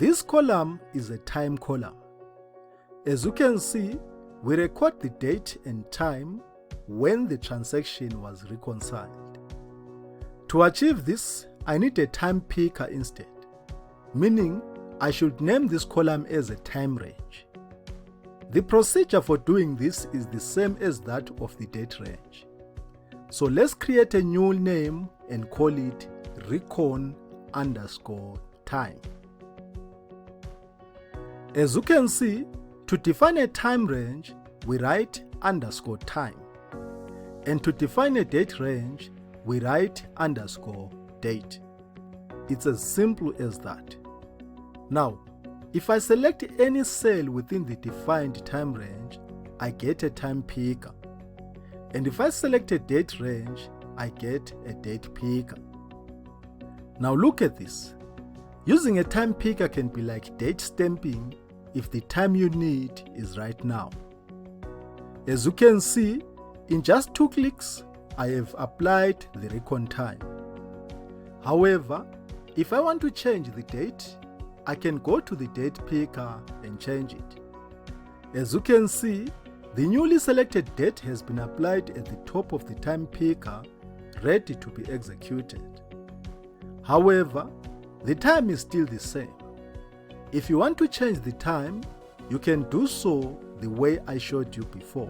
This column is a time column. As you can see, we record the date and time when the transaction was reconciled. To achieve this, I need a time picker instead, meaning I should name this column as a time range. The procedure for doing this is the same as that of the date range. So let's create a new name and call it recon_time. As you can see, to define a time range, we write _time. And to define a date range, we write _date. It's as simple as that. Now, if I select any cell within the defined time range, I get a time picker. And if I select a date range, I get a date picker. Now look at this. Using a time picker can be like date stamping if the time you need is right now. As you can see, in just 2 clicks, I have applied the recon time. However, if I want to change the date, I can go to the date picker and change it. As you can see, the newly selected date has been applied at the top of the time picker, ready to be executed. However, the time is still the same. If you want to change the time, you can do so the way I showed you before.